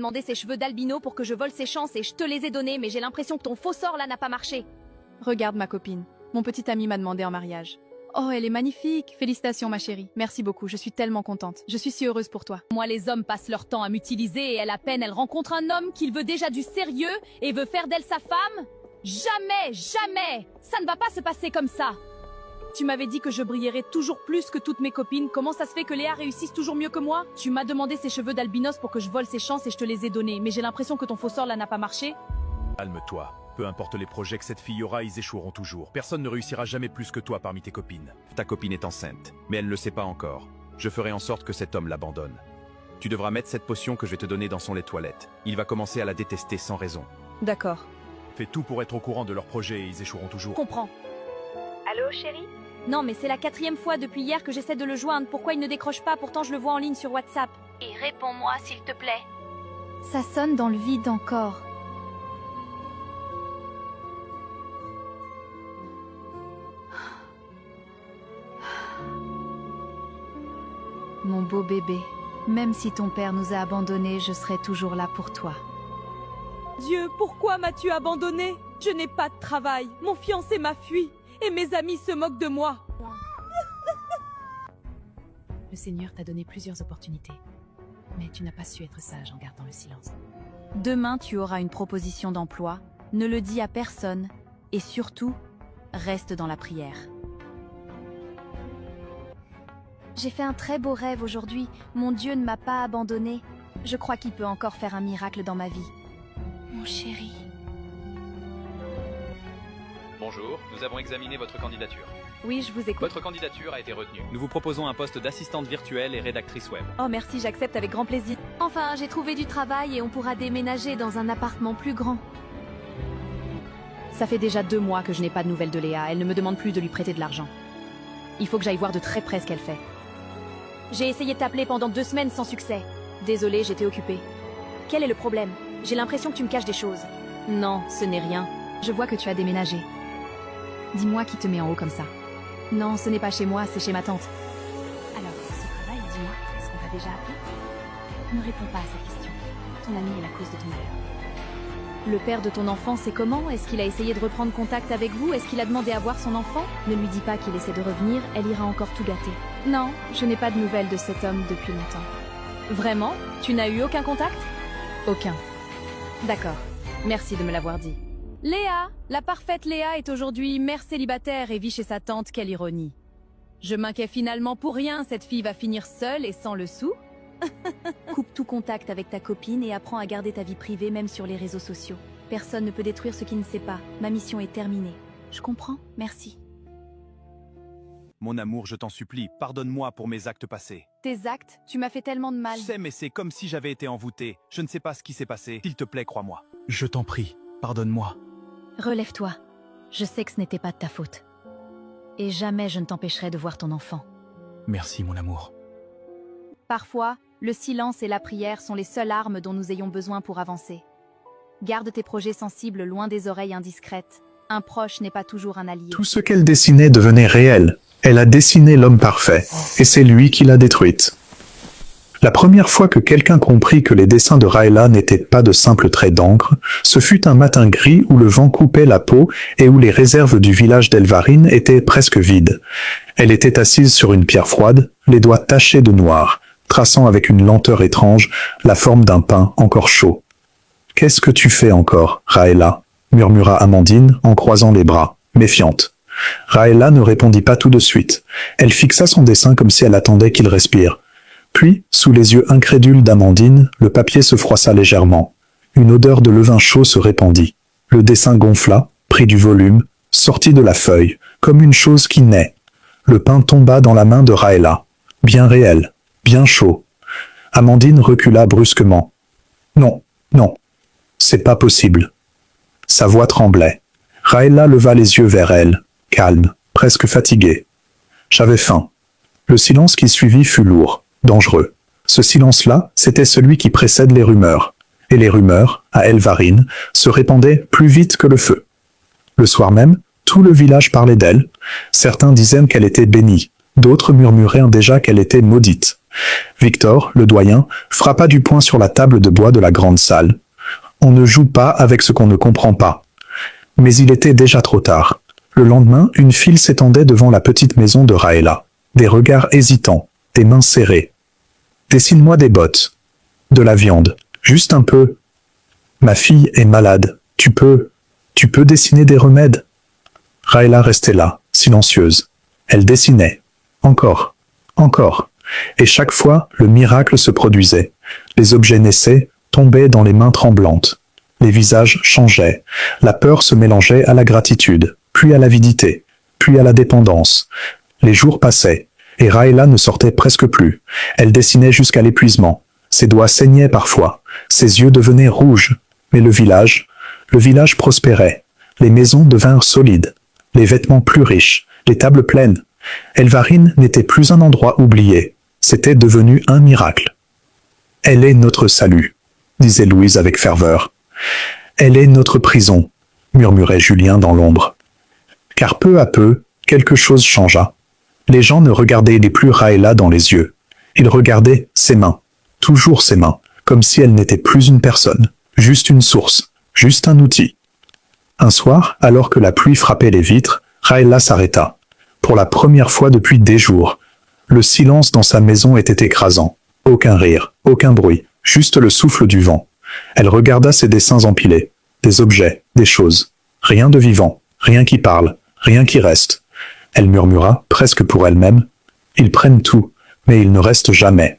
demandé ses cheveux d'albino pour que je vole ses chances et je te les ai donnés, mais j'ai l'impression que ton faux sort là n'a pas marché. Regarde ma copine. Mon petit ami m'a demandé en mariage. Oh, elle est magnifique. Félicitations, ma chérie. Merci beaucoup. Je suis tellement contente. Je suis si heureuse pour toi. Moi, les hommes passent leur temps à m'utiliser et à la peine, elle rencontre un homme qu'il veut déjà du sérieux et veut faire d'elle sa femme? Jamais, jamais! Ça ne va pas se passer comme ça! Tu m'avais dit que je brillerais toujours plus que toutes mes copines. Comment ça se fait que Léa réussisse toujours mieux que moi? Tu m'as demandé ses cheveux d'albinos pour que je vole ses chances et je te les ai donnés, mais j'ai l'impression que ton faux sort là n'a pas marché. Calme-toi. Peu importe les projets que cette fille aura, ils échoueront toujours. Personne ne réussira jamais plus que toi parmi tes copines. Ta copine est enceinte, mais elle ne le sait pas encore. Je ferai en sorte que cet homme l'abandonne. Tu devras mettre cette potion que je vais te donner dans son lait de toilette. Il va commencer à la détester sans raison. D'accord. Fais tout pour être au courant de leurs projets et ils échoueront toujours. Comprends. Allô, chérie? Non, mais c'est la 4e fois depuis hier que j'essaie de le joindre. Pourquoi il ne décroche pas? Pourtant, je le vois en ligne sur WhatsApp. Et réponds-moi, s'il te plaît. Ça sonne dans le vide encore. Mon beau bébé, même si ton père nous a abandonnés, je serai toujours là pour toi. Dieu, pourquoi m'as-tu abandonné? Je n'ai pas de travail, mon fiancé m'a fui, et mes amis se moquent de moi. Le Seigneur t'a donné plusieurs opportunités, mais tu n'as pas su être sage en gardant le silence. Demain, tu auras une proposition d'emploi, ne le dis à personne, et surtout, reste dans la prière. J'ai fait un très beau rêve aujourd'hui, mon Dieu ne m'a pas abandonné. Je crois qu'il peut encore faire un miracle dans ma vie. Mon chéri. Bonjour, nous avons examiné votre candidature. Oui, je vous écoute. Votre candidature a été retenue. Nous vous proposons un poste d'assistante virtuelle et rédactrice web. Oh merci, j'accepte avec grand plaisir. Enfin, j'ai trouvé du travail et on pourra déménager dans un appartement plus grand. Ça fait déjà 2 mois que je n'ai pas de nouvelles de Léa. Elle ne me demande plus de lui prêter de l'argent. Il faut que j'aille voir de très près ce qu'elle fait. J'ai essayé de t'appeler pendant 2 semaines sans succès. Désolée, j'étais occupée. Quel est le problème? J'ai l'impression que tu me caches des choses. Non, ce n'est rien. Je vois que tu as déménagé. Dis-moi qui te met en haut comme ça. Non, ce n'est pas chez moi, c'est chez ma tante. Alors, ce travail, dis-moi, est-ce qu'on t'a déjà appelé? Ne réponds pas à cette question. Ton ami est la cause de ton malheur. Le père de ton enfant, c'est comment? Est-ce qu'il a essayé de reprendre contact avec vous? Est-ce qu'il a demandé à voir son enfant? Ne lui dis pas qu'il essaie de revenir, elle ira encore tout gâter. Non, je n'ai pas de nouvelles de cet homme depuis longtemps. Vraiment? Tu n'as eu aucun contact? Aucun. D'accord. Merci de me l'avoir dit. Léa, la parfaite Léa est aujourd'hui mère célibataire et vit chez sa tante, quelle ironie. Je m'inquiète finalement pour rien, cette fille va finir seule et sans le sou. Coupe tout contact avec ta copine et apprends à garder ta vie privée même sur les réseaux sociaux. Personne ne peut détruire ce qui ne sait pas. Ma mission est terminée. Je comprends, merci. Mon amour, je t'en supplie, pardonne-moi pour mes actes passés. Tes actes, tu m'as fait tellement de mal. Je sais, mais c'est comme si j'avais été envoûté. Je ne sais pas ce qui s'est passé. S'il te plaît, crois-moi. Je t'en prie, pardonne-moi. Relève-toi. Je sais que ce n'était pas de ta faute. Et jamais je ne t'empêcherai de voir ton enfant. Merci, mon amour. Parfois, le silence et la prière sont les seules armes dont nous ayons besoin pour avancer. Garde tes projets sensibles loin des oreilles indiscrètes. Un proche n'est pas toujours un allié. Tout ce qu'elle dessinait devenait réel. Elle a dessiné l'homme parfait, et c'est lui qui l'a détruite. La première fois que quelqu'un comprit que les dessins de Raëla n'étaient pas de simples traits d'encre, ce fut un matin gris où le vent coupait la peau et où les réserves du village d'Elvarine étaient presque vides. Elle était assise sur une pierre froide, les doigts tachés de noir, traçant avec une lenteur étrange la forme d'un pain encore chaud. « Qu'est-ce que tu fais encore, Raëla ?» murmura Amandine en croisant les bras, méfiante. Raëla ne répondit pas tout de suite. Elle fixa son dessin comme si elle attendait qu'il respire. Puis, sous les yeux incrédules d'Amandine, le papier se froissa légèrement. Une odeur de levain chaud se répandit. Le dessin gonfla, prit du volume, sortit de la feuille, comme une chose qui naît. Le pain tomba dans la main de Raëla. Bien réel, bien chaud. Amandine recula brusquement. « Non, non, c'est pas possible. » Sa voix tremblait. Raëla leva les yeux vers elle, calme, presque fatiguée. « J'avais faim. » Le silence qui suivit fut lourd, dangereux. Ce silence-là, c'était celui qui précède les rumeurs. Et les rumeurs, à Elvarine, se répandaient plus vite que le feu. Le soir même, tout le village parlait d'elle. Certains disaient qu'elle était bénie. D'autres murmuraient déjà qu'elle était maudite. Victor, le doyen, frappa du poing sur la table de bois de la grande salle. On ne joue pas avec ce qu'on ne comprend pas. Mais il était déjà trop tard. Le lendemain, une file s'étendait devant la petite maison de Raëla. Des regards hésitants, des mains serrées. Dessine-moi des bottes. De la viande. Juste un peu. Ma fille est malade. Tu peux dessiner des remèdes. Raëla restait là, silencieuse. Elle dessinait. Encore. Et chaque fois, le miracle se produisait. Les objets naissaient, tombaient dans les mains tremblantes. Les visages changeaient. La peur se mélangeait à la gratitude, puis à l'avidité, puis à la dépendance. Les jours passaient, et Raëla ne sortait presque plus. Elle dessinait jusqu'à l'épuisement. Ses doigts saignaient parfois. Ses yeux devenaient rouges. Mais le village prospérait. Les maisons devinrent solides. Les vêtements plus riches. Les tables pleines. Elvarine n'était plus un endroit oublié. C'était devenu un miracle. « Elle est notre salut », disait Louise avec ferveur. « Elle est notre prison », murmurait Julien dans l'ombre. Car peu à peu, quelque chose changea. Les gens ne regardaient plus Raëla dans les yeux. Ils regardaient ses mains, toujours ses mains, comme si elle n'était plus une personne, juste une source, juste un outil. Un soir, alors que la pluie frappait les vitres, Raëla s'arrêta. Pour la première fois depuis des jours. Le silence dans sa maison était écrasant. Aucun rire, aucun bruit, juste le souffle du vent. Elle regarda ses dessins empilés. Des objets, des choses. Rien de vivant, rien qui parle, rien qui reste. Elle murmura, presque pour elle-même, « Ils prennent tout, mais ils ne restent jamais. »